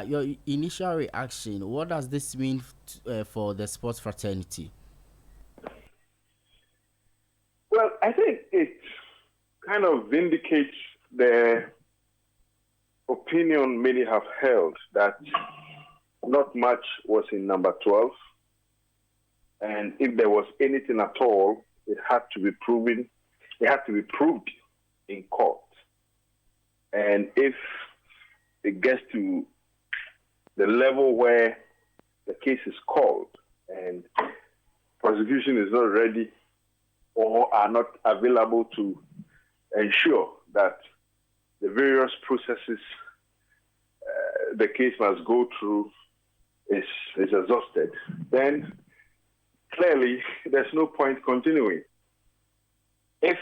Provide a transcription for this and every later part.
your initial reaction, what does this mean for the sports fraternity? Well, I think it kind of vindicates the opinion many have held that not much was in number 12. And if there was anything at all, it had to be proven, it had to be proved in court. And if it gets to the level where the case is called and prosecution is not ready or are not available to ensure that the various processes the case must go through is exhausted, then clearly there's no point continuing. If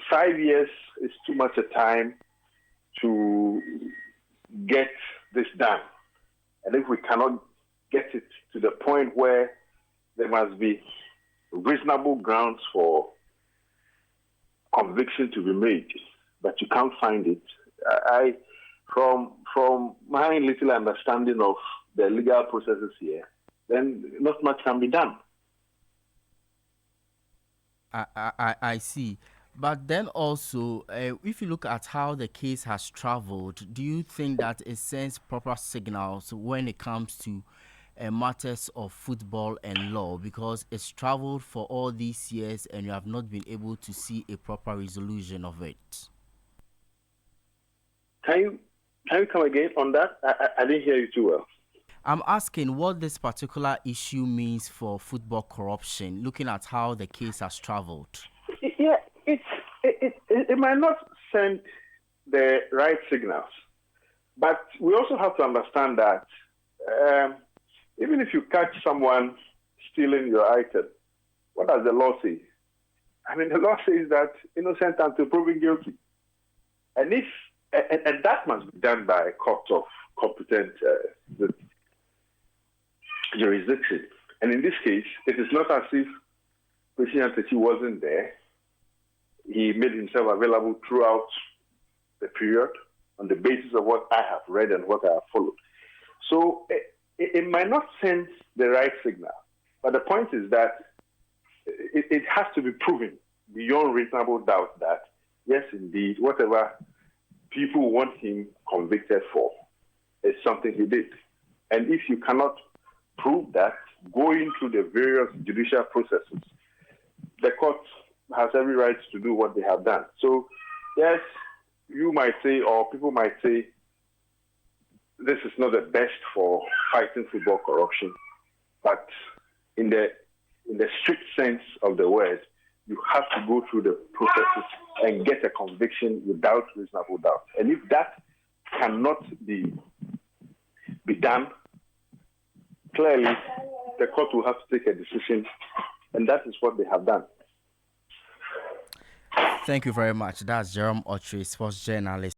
5 years is too much a time to get this done, and if we cannot get it to the point where there must be reasonable grounds for conviction to be made, but you can't find it, from my little understanding of the legal processes here, then not much can be done. I see. But then also, if you look at how the case has traveled, do you think that it sends proper signals when it comes to matters of football and law? Because it's traveled for all these years and you have not been able to see a proper resolution of it. Can you come again on that? I didn't hear you too well. I'm asking what this particular issue means for football corruption, looking at how the case has traveled. Yeah, it might not send the right signals, but we also have to understand that even if you catch someone stealing your item, what does the law say? I mean, the law says that innocent until proven guilty, and that must be done by a court of competent jurisdiction. And in this case, it is not as if Kwesi Nyantakyi wasn't there. He made himself available throughout the period on the basis of what I have read and what I have followed. So it might not send the right signal, but the point is that it has to be proven beyond reasonable doubt that, yes, indeed, whatever people want him convicted for is something he did. And if you cannot prove that, going through the various judicial processes, the court has every right to do what they have done. So, yes, you might say, or people might say, this is not the best for fighting football corruption, but in the strict sense of the word, you have to go through the processes and get a conviction without reasonable doubt. And if that cannot be done, clearly the court will have to take a decision, and that is what they have done. Thank you very much. That's Jerome Otchere, sports journalist.